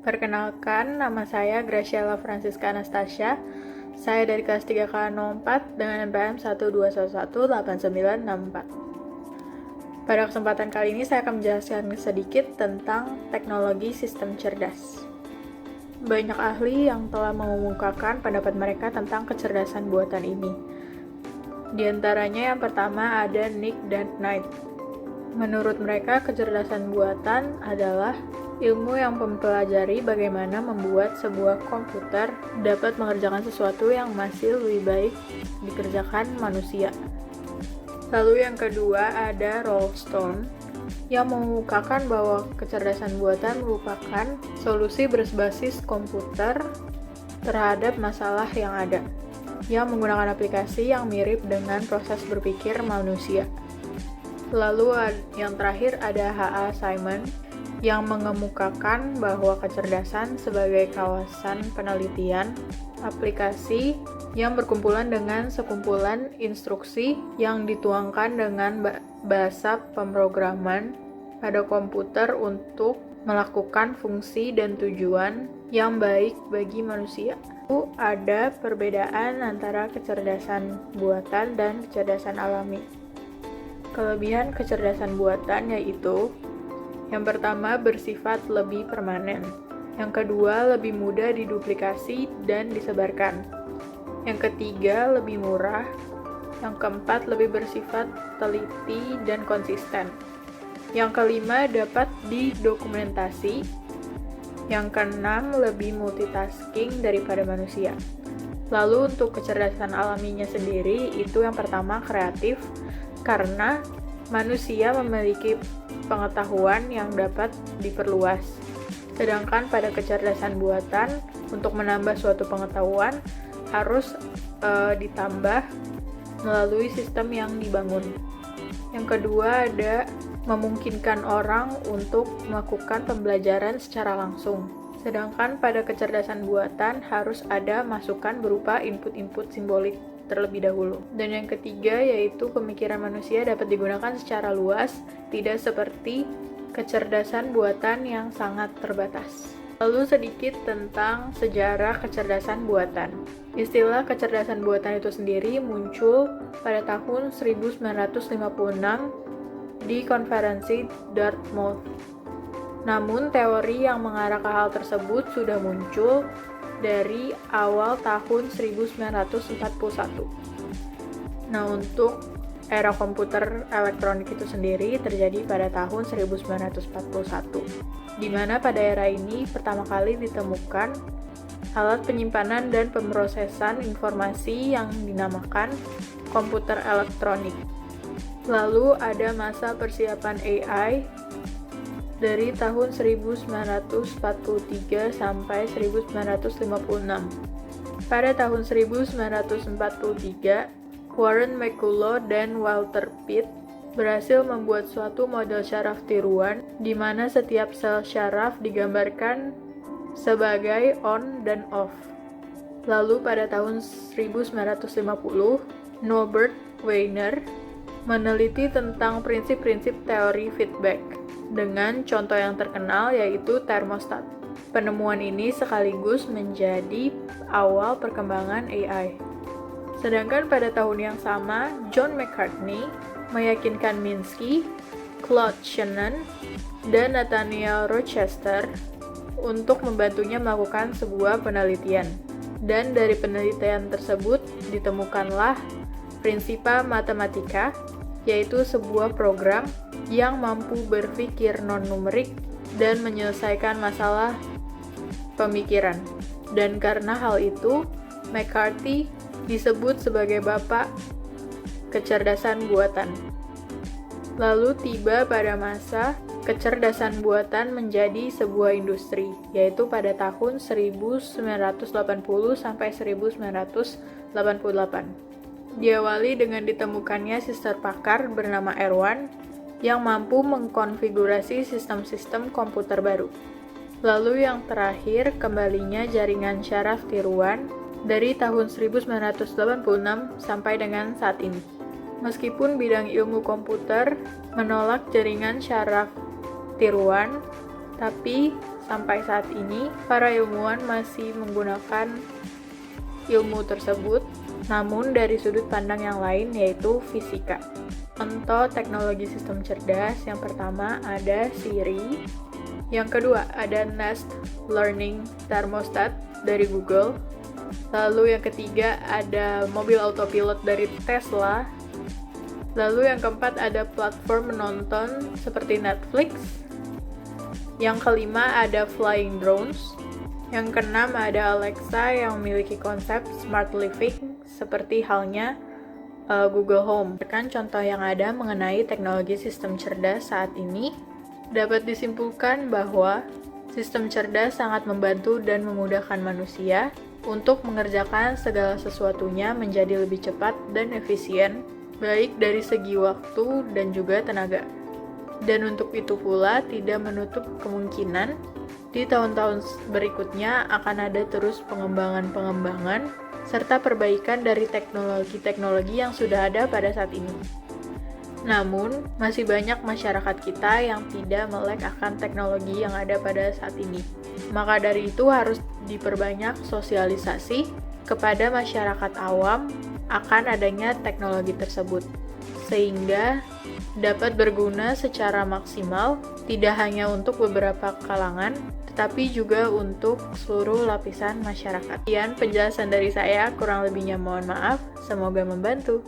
Perkenalkan, nama saya Graciela Francisca Anastasia. Saya dari kelas 3K04 dengan NPM 1211894. Pada kesempatan kali ini saya akan menjelaskan sedikit tentang teknologi sistem cerdas. Banyak ahli yang telah mengemukakan pendapat mereka tentang kecerdasan buatan ini. Di antaranya yang pertama ada Nick dan Knight. Menurut mereka, kecerdasan buatan adalah ilmu yang mempelajari bagaimana membuat sebuah komputer dapat mengerjakan sesuatu yang masih lebih baik dikerjakan manusia. Lalu yang kedua ada Rollstone yang mengemukakan bahwa kecerdasan buatan merupakan solusi berbasis komputer terhadap masalah yang ada, yang menggunakan aplikasi yang mirip dengan proses berpikir manusia. Lalu yang terakhir ada H.A. Simon yang mengemukakan bahwa kecerdasan sebagai kawasan penelitian aplikasi yang berkumpulan dengan sekumpulan instruksi yang dituangkan dengan bahasa pemrograman pada komputer untuk melakukan fungsi dan tujuan yang baik bagi manusia. Ada perbedaan antara kecerdasan buatan dan kecerdasan alami. Kelebihan kecerdasan buatan yaitu yang pertama, bersifat lebih permanen. Yang kedua, lebih mudah diduplikasi dan disebarkan. Yang ketiga, lebih murah. Yang keempat, lebih bersifat teliti dan konsisten. Yang kelima, dapat didokumentasi. Yang keenam, lebih multitasking daripada manusia. Lalu untuk kecerdasan alaminya sendiri, itu yang pertama kreatif, karena manusia memiliki pengetahuan yang dapat diperluas. Sedangkan pada kecerdasan buatan, untuk menambah suatu pengetahuan harus ditambah melalui sistem yang dibangun. Yang kedua ada memungkinkan orang untuk melakukan pembelajaran secara langsung. Sedangkan pada kecerdasan buatan harus ada masukan berupa input-input simbolik terlebih dahulu. Dan yang ketiga yaitu pemikiran manusia dapat digunakan secara luas, tidak seperti kecerdasan buatan yang sangat terbatas. Lalu sedikit tentang sejarah kecerdasan buatan. Istilah kecerdasan buatan itu sendiri muncul pada tahun 1956 di konferensi Dartmouth. Namun teori yang mengarah ke hal tersebut sudah muncul dari awal tahun 1941. Nah, untuk era komputer elektronik itu sendiri terjadi pada tahun 1941, di mana pada era ini pertama kali ditemukan alat penyimpanan dan pemrosesan informasi yang dinamakan komputer elektronik. Lalu ada masa persiapan AI dari tahun 1943 sampai 1956. Pada tahun 1943, Warren McCulloch dan Walter Pitt berhasil membuat suatu model syaraf tiruan di mana setiap sel syaraf digambarkan sebagai on dan off. Lalu pada tahun 1950, Norbert Wiener meneliti tentang prinsip-prinsip teori feedback dengan contoh yang terkenal yaitu termostat. Penemuan ini sekaligus menjadi awal perkembangan AI. Sedangkan pada tahun yang sama, John McCartney meyakinkan Minsky, Claude Shannon, dan Nathaniel Rochester untuk membantunya melakukan sebuah penelitian. Dan dari penelitian tersebut ditemukanlah Principia Mathematica, yaitu sebuah program yang mampu berpikir non-numerik dan menyelesaikan masalah pemikiran. Dan karena hal itu, McCarthy disebut sebagai bapak kecerdasan buatan. Lalu tiba pada masa kecerdasan buatan menjadi sebuah industri, yaitu pada tahun 1980 sampai 1988. Diawali dengan ditemukannya Sister Packard bernama Erwan yang mampu mengkonfigurasi sistem-sistem komputer baru. Lalu yang terakhir, kembalinya jaringan syaraf tiruan dari tahun 1986 sampai dengan saat ini. Meskipun bidang ilmu komputer menolak jaringan syaraf tiruan, tapi Sampai saat ini, para ilmuwan masih menggunakan ilmu tersebut, namun dari sudut pandang yang lain, yaitu fisika. Contoh teknologi sistem cerdas yang pertama ada Siri, yang kedua ada Nest Learning Thermostat dari Google, lalu yang ketiga ada mobil autopilot dari Tesla, lalu yang keempat ada platform menonton seperti Netflix, yang kelima ada flying drones, yang keenam ada Alexa yang memiliki konsep smart living seperti halnya Google Home. Contoh yang ada mengenai teknologi sistem cerdas saat ini, dapat disimpulkan bahwa sistem cerdas sangat membantu dan memudahkan manusia untuk mengerjakan segala sesuatunya menjadi lebih cepat dan efisien, baik dari segi waktu dan juga tenaga. Dan untuk itu pula tidak menutup kemungkinan di tahun-tahun berikutnya akan ada terus pengembangan-pengembangan serta perbaikan dari teknologi-teknologi yang sudah ada pada saat ini. Namun, masih banyak masyarakat kita yang tidak melek akan teknologi yang ada pada saat ini. Maka dari itu harus diperbanyak sosialisasi kepada masyarakat awam akan adanya teknologi tersebut, sehingga dapat berguna secara maksimal tidak hanya untuk beberapa kalangan, tetapi juga untuk seluruh lapisan masyarakat. Sekian penjelasan dari saya, kurang lebihnya mohon maaf, semoga membantu.